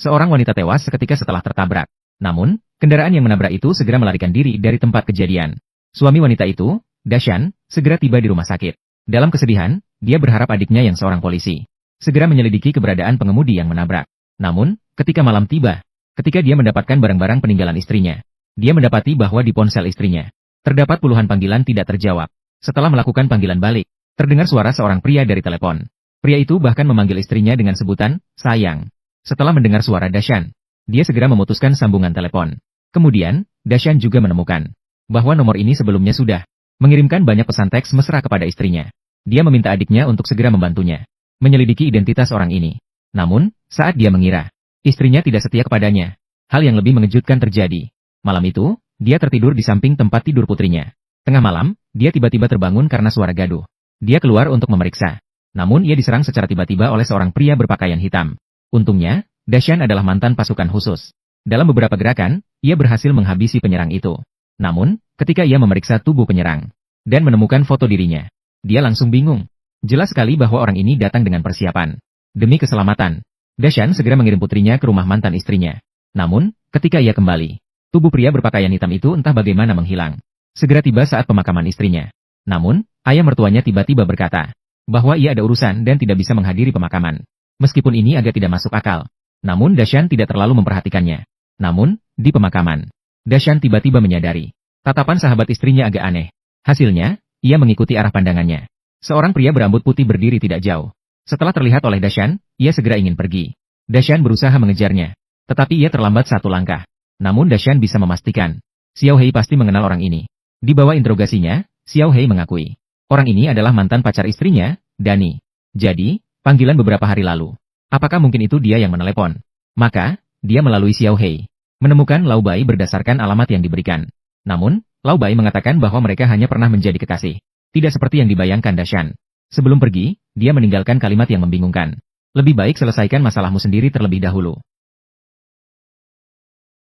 Seorang wanita tewas seketika setelah tertabrak. Namun, kendaraan yang menabrak itu segera melarikan diri dari tempat kejadian. Suami wanita itu, Dashan, segera tiba di rumah sakit. Dalam kesedihan, dia berharap adiknya yang seorang polisi segera menyelidiki keberadaan pengemudi yang menabrak. Namun, ketika malam tiba, ketika dia mendapatkan barang-barang peninggalan istrinya, dia mendapati bahwa di ponsel istrinya terdapat puluhan panggilan tidak terjawab. Setelah melakukan panggilan balik, terdengar suara seorang pria dari telepon. Pria itu bahkan memanggil istrinya dengan sebutan, sayang. Setelah mendengar suara Dashan, dia segera memutuskan sambungan telepon. Kemudian, Dashan juga menemukan bahwa nomor ini sebelumnya sudah mengirimkan banyak pesan teks mesra kepada istrinya. Dia meminta adiknya untuk segera membantunya menyelidiki identitas orang ini. Namun, saat dia mengira istrinya tidak setia kepadanya, hal yang lebih mengejutkan terjadi. Malam itu, dia tertidur di samping tempat tidur putrinya. Tengah malam, dia tiba-tiba terbangun karena suara gaduh. Dia keluar untuk memeriksa. Namun ia diserang secara tiba-tiba oleh seorang pria berpakaian hitam. Untungnya, Dashan adalah mantan pasukan khusus. Dalam beberapa gerakan, ia berhasil menghabisi penyerang itu. Namun, ketika ia memeriksa tubuh penyerang dan menemukan foto dirinya, dia langsung bingung. Jelas sekali bahwa orang ini datang dengan persiapan. Demi keselamatan, Dashan segera mengirim putrinya ke rumah mantan istrinya. Namun, ketika ia kembali, tubuh pria berpakaian hitam itu entah bagaimana menghilang. Segera tiba saat pemakaman istrinya. Namun, ayah mertuanya tiba-tiba berkata bahwa ia ada urusan dan tidak bisa menghadiri pemakaman. Meskipun ini agak tidak masuk akal, namun Dashan tidak terlalu memperhatikannya. Namun, di pemakaman, Dashan tiba-tiba menyadari tatapan sahabat istrinya agak aneh. Hasilnya, ia mengikuti arah pandangannya. Seorang pria berambut putih berdiri tidak jauh. Setelah terlihat oleh Dashan, ia segera ingin pergi. Dashan berusaha mengejarnya, tetapi ia terlambat satu langkah. Namun Dashan bisa memastikan, Xiao Hei pasti mengenal orang ini. Di bawah interogasinya, Xiao Hei mengakui, orang ini adalah mantan pacar istrinya, Dani. Jadi, panggilan beberapa hari lalu. Apakah mungkin itu dia yang menelepon? Maka, dia melalui Xiao Hei menemukan Lao Bai berdasarkan alamat yang diberikan. Namun, Lao Bai mengatakan bahwa mereka hanya pernah menjadi kekasih. Tidak seperti yang dibayangkan Dashan. Sebelum pergi, dia meninggalkan kalimat yang membingungkan. Lebih baik selesaikan masalahmu sendiri terlebih dahulu.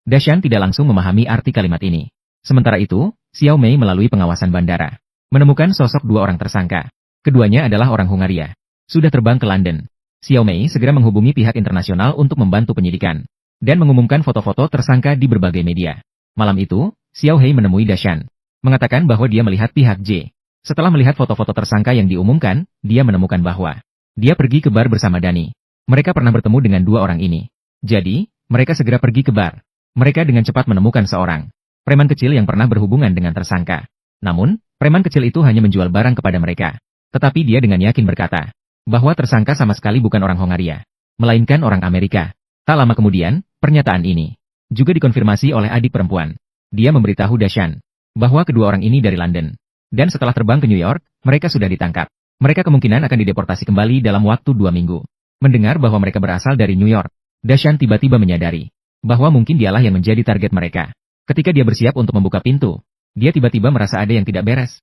Dashan tidak langsung memahami arti kalimat ini. Sementara itu, Xiao Mei melalui pengawasan bandara menemukan sosok dua orang tersangka. Keduanya adalah orang Hungaria. Sudah terbang ke London. Xiao Mei segera menghubungi pihak internasional untuk membantu penyidikan dan mengumumkan foto-foto tersangka di berbagai media. Malam itu, Xiao Hei menemui Dashan, mengatakan bahwa dia melihat pihak J. Setelah melihat foto-foto tersangka yang diumumkan, dia menemukan bahwa dia pergi ke bar bersama Dani. Mereka pernah bertemu dengan dua orang ini. Jadi, mereka segera pergi ke bar. Mereka dengan cepat menemukan seorang preman kecil yang pernah berhubungan dengan tersangka. Namun, preman kecil itu hanya menjual barang kepada mereka. Tetapi dia dengan yakin berkata bahwa tersangka sama sekali bukan orang Hongaria, melainkan orang Amerika. Tak lama kemudian, pernyataan ini juga dikonfirmasi oleh adik perempuan. Dia memberitahu Dashan bahwa kedua orang ini dari London. Dan setelah terbang ke New York, mereka sudah ditangkap. Mereka kemungkinan akan dideportasi kembali dalam waktu 2 minggu. Mendengar bahwa mereka berasal dari New York, Dashan tiba-tiba menyadari bahwa mungkin dialah yang menjadi target mereka. Ketika dia bersiap untuk membuka pintu, dia tiba-tiba merasa ada yang tidak beres.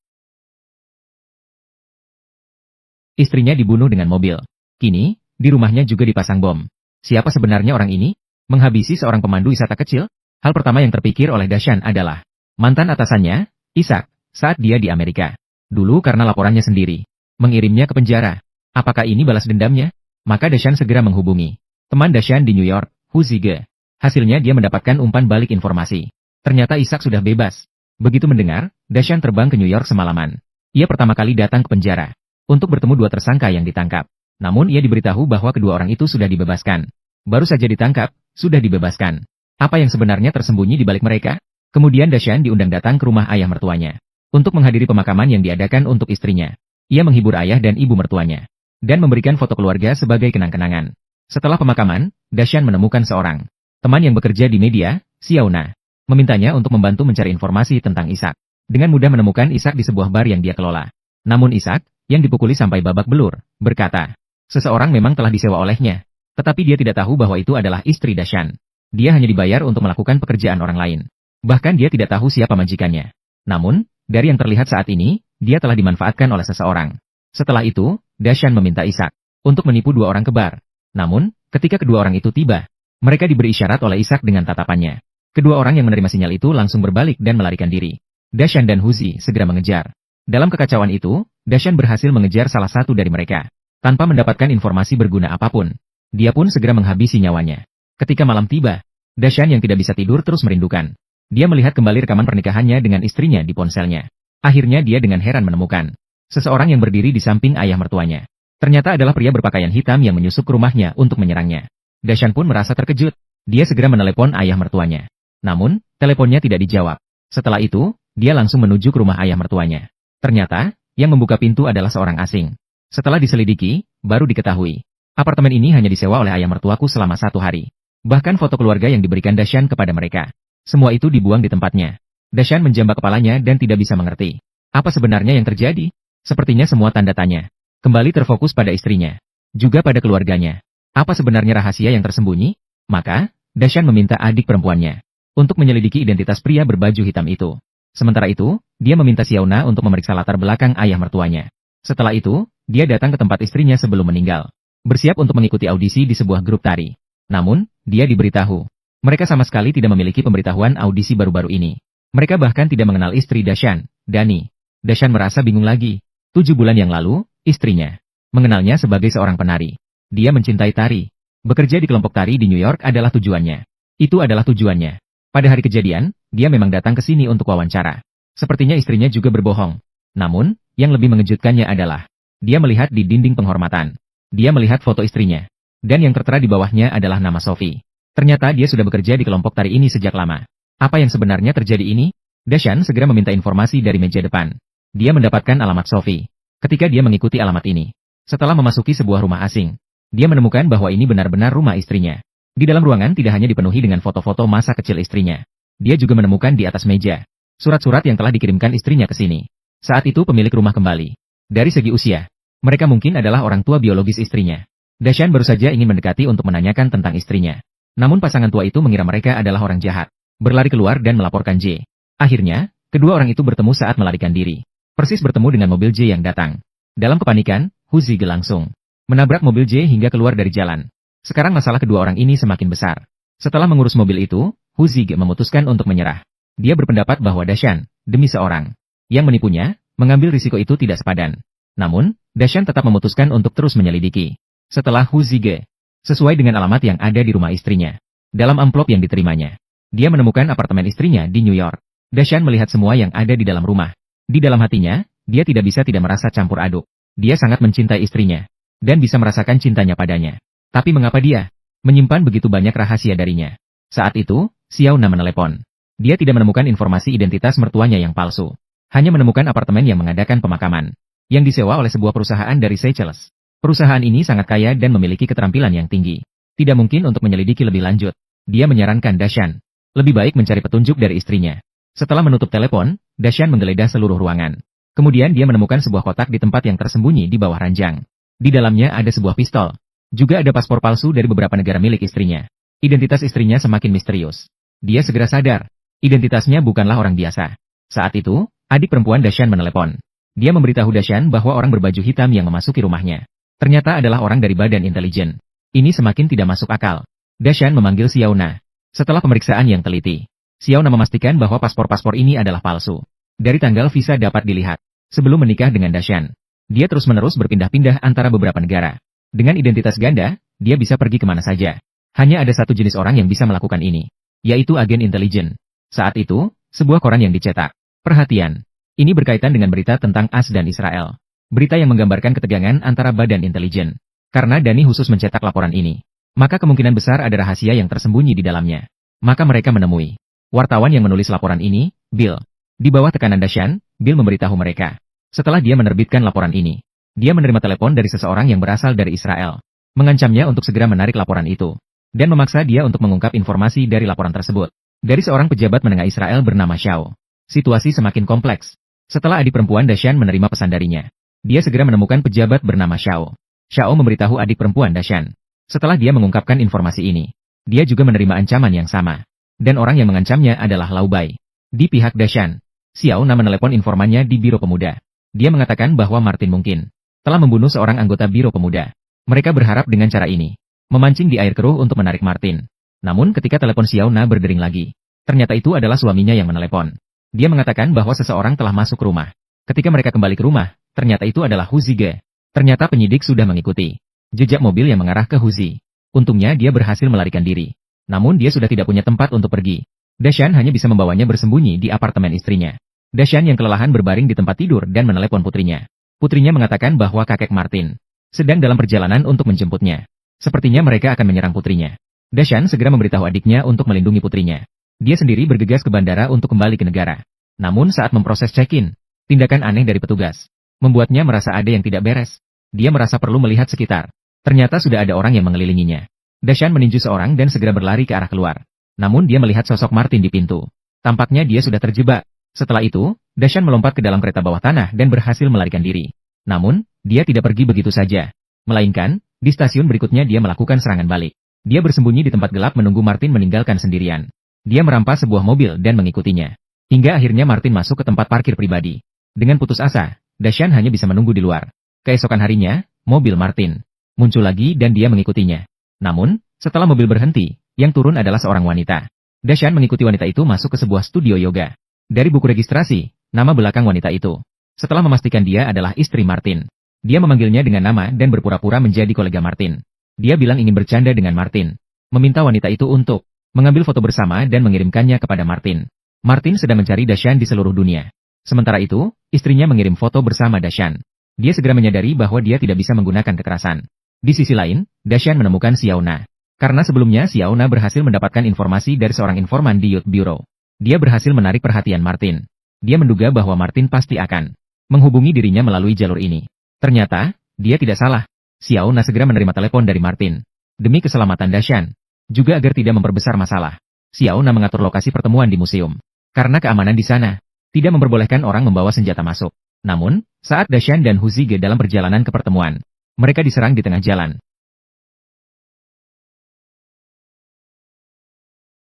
Istrinya dibunuh dengan mobil. Kini, di rumahnya juga dipasang bom. Siapa sebenarnya orang ini? Menghabisi seorang pemandu wisata kecil? Hal pertama yang terpikir oleh Dashan adalah mantan atasannya, Ishak, saat dia di Amerika. Dulu karena laporannya sendiri mengirimnya ke penjara. Apakah ini balas dendamnya? Maka Dashan segera menghubungi teman Dashan di New York, Hu Zige. Hasilnya dia mendapatkan umpan balik informasi. Ternyata Ishak sudah bebas. Begitu mendengar, Dashan terbang ke New York semalaman. Ia pertama kali datang ke penjara untuk bertemu dua tersangka yang ditangkap. Namun ia diberitahu bahwa kedua orang itu sudah dibebaskan. Baru saja ditangkap, sudah dibebaskan. Apa yang sebenarnya tersembunyi di balik mereka? Kemudian Dashan diundang datang ke rumah ayah mertuanya untuk menghadiri pemakaman yang diadakan untuk istrinya. Ia menghibur ayah dan ibu mertuanya dan memberikan foto keluarga sebagai kenang-kenangan. Setelah pemakaman, Dashan menemukan seorang teman yang bekerja di media, Xiaona, memintanya untuk membantu mencari informasi tentang Ishak. Dengan mudah menemukan Ishak di sebuah bar yang dia kelola. Namun Ishak, yang dipukuli sampai babak belur, berkata, seseorang memang telah disewa olehnya. Tetapi dia tidak tahu bahwa itu adalah istri Dashan. Dia hanya dibayar untuk melakukan pekerjaan orang lain. Bahkan dia tidak tahu siapa majikannya. Namun, dari yang terlihat saat ini, dia telah dimanfaatkan oleh seseorang. Setelah itu, Dashan meminta Ishak untuk menipu dua orang ke bar. Namun, ketika kedua orang itu tiba, mereka diberi isyarat oleh Ishak dengan tatapannya. Kedua orang yang menerima sinyal itu langsung berbalik dan melarikan diri. Dashan dan Huzi segera mengejar. Dalam kekacauan itu, Dashan berhasil mengejar salah satu dari mereka. Tanpa mendapatkan informasi berguna apapun, dia pun segera menghabisi nyawanya. Ketika malam tiba, Dashan yang tidak bisa tidur terus merindukan. Dia melihat kembali rekaman pernikahannya dengan istrinya di ponselnya. Akhirnya dia dengan heran menemukan seseorang yang berdiri di samping ayah mertuanya. Ternyata adalah pria berpakaian hitam yang menyusup ke rumahnya untuk menyerangnya. Dashan pun merasa terkejut. Dia segera menelepon ayah mertuanya. Namun, teleponnya tidak dijawab. Setelah itu, dia langsung menuju ke rumah ayah mertuanya. Ternyata, yang membuka pintu adalah seorang asing. Setelah diselidiki, baru diketahui. Apartemen ini hanya disewa oleh ayah mertuaku selama 1 hari. Bahkan foto keluarga yang diberikan Dashan kepada mereka. Semua itu dibuang di tempatnya. Dashan menjambak kepalanya dan tidak bisa mengerti. Apa sebenarnya yang terjadi? Sepertinya semua tanda tanya kembali terfokus pada istrinya. Juga pada keluarganya. Apa sebenarnya rahasia yang tersembunyi? Maka, Dashan meminta adik perempuannya untuk menyelidiki identitas pria berbaju hitam itu. Sementara itu, dia meminta Xiaona untuk memeriksa latar belakang ayah mertuanya. Setelah itu, dia datang ke tempat istrinya sebelum meninggal. Bersiap untuk mengikuti audisi di sebuah grup tari. Namun, dia diberitahu. Mereka sama sekali tidak memiliki pemberitahuan audisi baru-baru ini. Mereka bahkan tidak mengenal istri Dashan, Dani. Dashan merasa bingung lagi. 7 bulan yang lalu, istrinya mengenalnya sebagai seorang penari. Dia mencintai tari. Bekerja di kelompok tari di New York adalah tujuannya. Itu adalah tujuannya. Pada hari kejadian, dia memang datang ke sini untuk wawancara. Sepertinya istrinya juga berbohong. Namun, yang lebih mengejutkannya adalah, dia melihat di dinding penghormatan. Dia melihat foto istrinya. Dan yang tertera di bawahnya adalah nama Sophie. Ternyata dia sudah bekerja di kelompok tari ini sejak lama. Apa yang sebenarnya terjadi ini? Dashan segera meminta informasi dari meja depan. Dia mendapatkan alamat Sophie. Ketika dia mengikuti alamat ini, setelah memasuki sebuah rumah asing, dia menemukan bahwa ini benar-benar rumah istrinya. Di dalam ruangan tidak hanya dipenuhi dengan foto-foto masa kecil istrinya. Dia juga menemukan di atas meja surat-surat yang telah dikirimkan istrinya ke sini. Saat itu pemilik rumah kembali. Dari segi usia, mereka mungkin adalah orang tua biologis istrinya. Dashan baru saja ingin mendekati untuk menanyakan tentang istrinya. Namun pasangan tua itu mengira mereka adalah orang jahat. Berlari keluar dan melaporkan J. Akhirnya, kedua orang itu bertemu saat melarikan diri. Persis bertemu dengan mobil J yang datang. Dalam kepanikan, Hu Zige langsung menabrak mobil J hingga keluar dari jalan. Sekarang masalah kedua orang ini semakin besar. Setelah mengurus mobil itu, Hu Zige memutuskan untuk menyerah. Dia berpendapat bahwa Dashan, demi seorang yang menipunya, mengambil risiko itu tidak sepadan. Namun, Dashan tetap memutuskan untuk terus menyelidiki. Setelah Hu Zige, sesuai dengan alamat yang ada di rumah istrinya, dalam amplop yang diterimanya, dia menemukan apartemen istrinya di New York. Dashan melihat semua yang ada di dalam rumah. Di dalam hatinya, dia tidak bisa tidak merasa campur aduk. Dia sangat mencintai istrinya, dan bisa merasakan cintanya padanya. Tapi mengapa dia menyimpan begitu banyak rahasia darinya? Saat itu, Xiaona menelepon. Dia tidak menemukan informasi identitas mertuanya yang palsu. Hanya menemukan apartemen yang mengadakan pemakaman, yang disewa oleh sebuah perusahaan dari Seychelles. Perusahaan ini sangat kaya dan memiliki keterampilan yang tinggi. Tidak mungkin untuk menyelidiki lebih lanjut. Dia menyarankan Dashan lebih baik mencari petunjuk dari istrinya. Setelah menutup telepon, Dashan menggeledah seluruh ruangan. Kemudian dia menemukan sebuah kotak di tempat yang tersembunyi di bawah ranjang. Di dalamnya ada sebuah pistol. Juga ada paspor palsu dari beberapa negara milik istrinya. Identitas istrinya semakin misterius. Dia segera sadar. Identitasnya bukanlah orang biasa. Saat itu, adik perempuan Dashan menelepon. Dia memberitahu Dashan bahwa orang berbaju hitam yang memasuki rumahnya ternyata adalah orang dari badan intelijen. Ini semakin tidak masuk akal. Dashan memanggil Xiaona. Setelah pemeriksaan yang teliti, Xiaona memastikan bahwa paspor-paspor ini adalah palsu. Dari tanggal visa dapat dilihat. Sebelum menikah dengan Dashan, dia terus-menerus berpindah-pindah antara beberapa negara. Dengan identitas ganda, dia bisa pergi kemana saja. Hanya ada satu jenis orang yang bisa melakukan ini, yaitu agen intelijen. Saat itu, sebuah koran yang dicetak. Perhatian, ini berkaitan dengan berita tentang AS dan Israel. Berita yang menggambarkan ketegangan antara badan intelijen. Karena Dani khusus mencetak laporan ini, maka kemungkinan besar ada rahasia yang tersembunyi di dalamnya. Maka mereka menemui wartawan yang menulis laporan ini, Bill. Di bawah tekanan Dashan, Bill memberitahu mereka. Setelah dia menerbitkan laporan ini, dia menerima telepon dari seseorang yang berasal dari Israel, mengancamnya untuk segera menarik laporan itu, dan memaksa dia untuk mengungkap informasi dari laporan tersebut. Dari seorang pejabat menengah Israel bernama Shao. Situasi semakin kompleks. Setelah adik perempuan Dashan menerima pesan darinya, dia segera menemukan pejabat bernama Shao. Shao memberitahu adik perempuan Dashan. Setelah dia mengungkapkan informasi ini, dia juga menerima ancaman yang sama. Dan orang yang mengancamnya adalah Lau Bai. Di pihak Dashan, Xiao Na menelepon informannya di Biro Pemuda. Dia mengatakan bahwa Martin mungkin telah membunuh seorang anggota Biro Pemuda. Mereka berharap dengan cara ini memancing di air keruh untuk menarik Martin. Namun ketika telepon Xiao Na berdering lagi, ternyata itu adalah suaminya yang menelepon. Dia mengatakan bahwa seseorang telah masuk ke rumah. Ketika mereka kembali ke rumah, ternyata itu adalah Hu Zige. Ternyata penyidik sudah mengikuti jejak mobil yang mengarah ke Hu Zi. Untungnya dia berhasil melarikan diri. Namun dia sudah tidak punya tempat untuk pergi. Dashan hanya bisa membawanya bersembunyi di apartemen istrinya. Dashan yang kelelahan berbaring di tempat tidur dan menelepon putrinya. Putrinya mengatakan bahwa kakek Martin sedang dalam perjalanan untuk menjemputnya. Sepertinya mereka akan menyerang putrinya. Dashan segera memberitahu adiknya untuk melindungi putrinya. Dia sendiri bergegas ke bandara untuk kembali ke negara. Namun saat memproses check-in, tindakan aneh dari petugas membuatnya merasa ada yang tidak beres. Dia merasa perlu melihat sekitar. Ternyata sudah ada orang yang mengelilinginya. Dashan meninju seorang dan segera berlari ke arah keluar. Namun dia melihat sosok Martin di pintu. Tampaknya dia sudah terjebak. Setelah itu, Dashan melompat ke dalam kereta bawah tanah dan berhasil melarikan diri. Namun, dia tidak pergi begitu saja. Melainkan, di stasiun berikutnya dia melakukan serangan balik. Dia bersembunyi di tempat gelap menunggu Martin meninggalkan sendirian. Dia merampas sebuah mobil dan mengikutinya. Hingga akhirnya Martin masuk ke tempat parkir pribadi. Dengan putus asa, Dashan hanya bisa menunggu di luar. Keesokan harinya, mobil Martin muncul lagi dan dia mengikutinya. Namun, setelah mobil berhenti, yang turun adalah seorang wanita. Dashan mengikuti wanita itu masuk ke sebuah studio yoga. Dari buku registrasi, nama belakang wanita itu. Setelah memastikan dia adalah istri Martin, dia memanggilnya dengan nama dan berpura-pura menjadi kolega Martin. Dia bilang ingin bercanda dengan Martin. Meminta wanita itu untuk mengambil foto bersama dan mengirimkannya kepada Martin. Martin sedang mencari Dashan di seluruh dunia. Sementara itu, istrinya mengirim foto bersama Dashan. Dia segera menyadari bahwa dia tidak bisa menggunakan kekerasan. Di sisi lain, Dashan menemukan Xiaona. Karena sebelumnya Xiaona berhasil mendapatkan informasi dari seorang informan di Youth Bureau. Dia berhasil menarik perhatian Martin. Dia menduga bahwa Martin pasti akan menghubungi dirinya melalui jalur ini. Ternyata, dia tidak salah. Xiaona segera menerima telepon dari Martin. Demi keselamatan Dashan, juga agar tidak memperbesar masalah, Xiaona mengatur lokasi pertemuan di museum. Karena keamanan di sana tidak memperbolehkan orang membawa senjata masuk. Namun, saat Dashan dan Huzige dalam perjalanan ke pertemuan, mereka diserang di tengah jalan.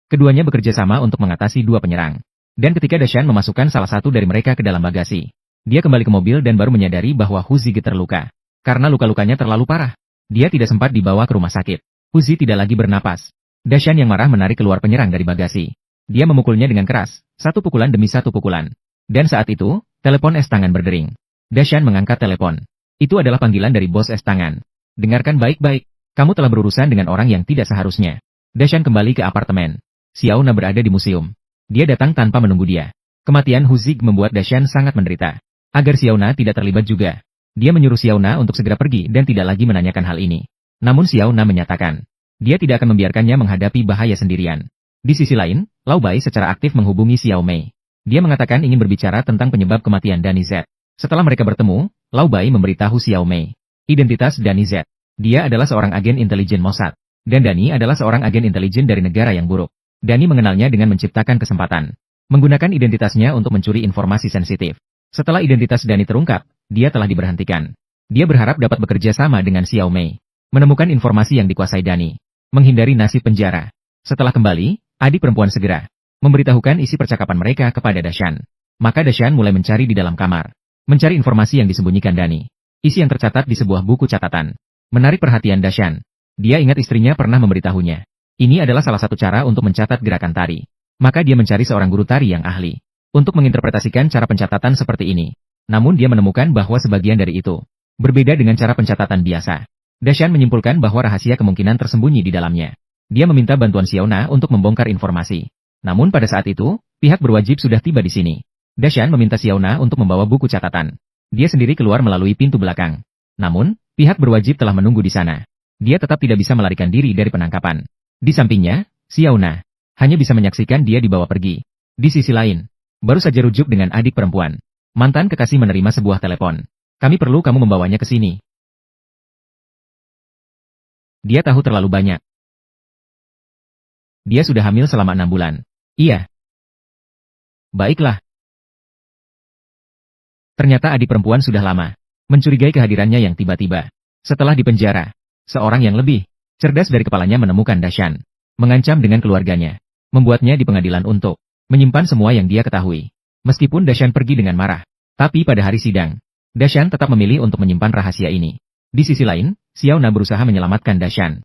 Keduanya bekerja sama untuk mengatasi dua penyerang. Dan ketika Dashan memasukkan salah satu dari mereka ke dalam bagasi, dia kembali ke mobil dan baru menyadari bahwa Huzige terluka. Karena luka-lukanya terlalu parah, dia tidak sempat dibawa ke rumah sakit. Huzi tidak lagi bernapas. Dashan yang marah menarik keluar penyerang dari bagasi. Dia memukulnya dengan keras, satu pukulan demi satu pukulan. Dan saat itu, telepon es tangan berdering. Dashan mengangkat telepon. Itu adalah panggilan dari bos es tangan. Dengarkan baik-baik, kamu telah berurusan dengan orang yang tidak seharusnya. Dashan kembali ke apartemen. Xiaona berada di museum. Dia datang tanpa menunggu dia. Kematian Huzig membuat Dashan sangat menderita. Agar Xiaona tidak terlibat juga, dia menyuruh Xiaona untuk segera pergi dan tidak lagi menanyakan hal ini. Namun Xiaona menyatakan, dia tidak akan membiarkannya menghadapi bahaya sendirian. Di sisi lain, Lao Bai secara aktif menghubungi Xiao Mei. Dia mengatakan ingin berbicara tentang penyebab kematian Danny Z. Setelah mereka bertemu, Lao Bai memberitahu Xiao Mei identitas Danny Z. Dia adalah seorang agen intelijen Mossad. Dan Danny adalah seorang agen intelijen dari negara yang buruk. Danny mengenalnya dengan menciptakan kesempatan. Menggunakan identitasnya untuk mencuri informasi sensitif. Setelah identitas Danny terungkap, dia telah diberhentikan. Dia berharap dapat bekerja sama dengan Xiao Mei. Menemukan informasi yang dikuasai Danny. Menghindari nasib penjara. Setelah kembali, adik perempuan segera memberitahukan isi percakapan mereka kepada Dashan. Maka Dashan mulai mencari di dalam kamar. Mencari informasi yang disembunyikan Danny. Isi yang tercatat di sebuah buku catatan. Menarik perhatian Dashan. Dia ingat istrinya pernah memberitahunya. Ini adalah salah satu cara untuk mencatat gerakan tari. Maka dia mencari seorang guru tari yang ahli untuk menginterpretasikan cara pencatatan seperti ini. Namun dia menemukan bahwa sebagian dari itu berbeda dengan cara pencatatan biasa. Dashan menyimpulkan bahwa rahasia kemungkinan tersembunyi di dalamnya. Dia meminta bantuan Xiaona untuk membongkar informasi. Namun pada saat itu, pihak berwajib sudah tiba di sini. Dashan meminta Xiaona untuk membawa buku catatan. Dia sendiri keluar melalui pintu belakang. Namun, pihak berwajib telah menunggu di sana. Dia tetap tidak bisa melarikan diri dari penangkapan. Di sampingnya, Xiaona hanya bisa menyaksikan dia dibawa pergi. Di sisi lain, baru saja rujuk dengan adik perempuan. Mantan kekasih menerima sebuah telepon. Kami perlu kamu membawanya ke sini. Dia tahu terlalu banyak. Dia sudah hamil selama 6 bulan. Iya. Baiklah. Ternyata adik perempuan sudah lama mencurigai kehadirannya yang tiba-tiba. Setelah dipenjara, seorang yang lebih cerdas dari kepalanya menemukan Dashan, mengancam dengan keluarganya, membuatnya di pengadilan untuk menyimpan semua yang dia ketahui. Meskipun Dashan pergi dengan marah, tapi pada hari sidang, Dashan tetap memilih untuk menyimpan rahasia ini. Di sisi lain, Xiaona berusaha menyelamatkan Dashan.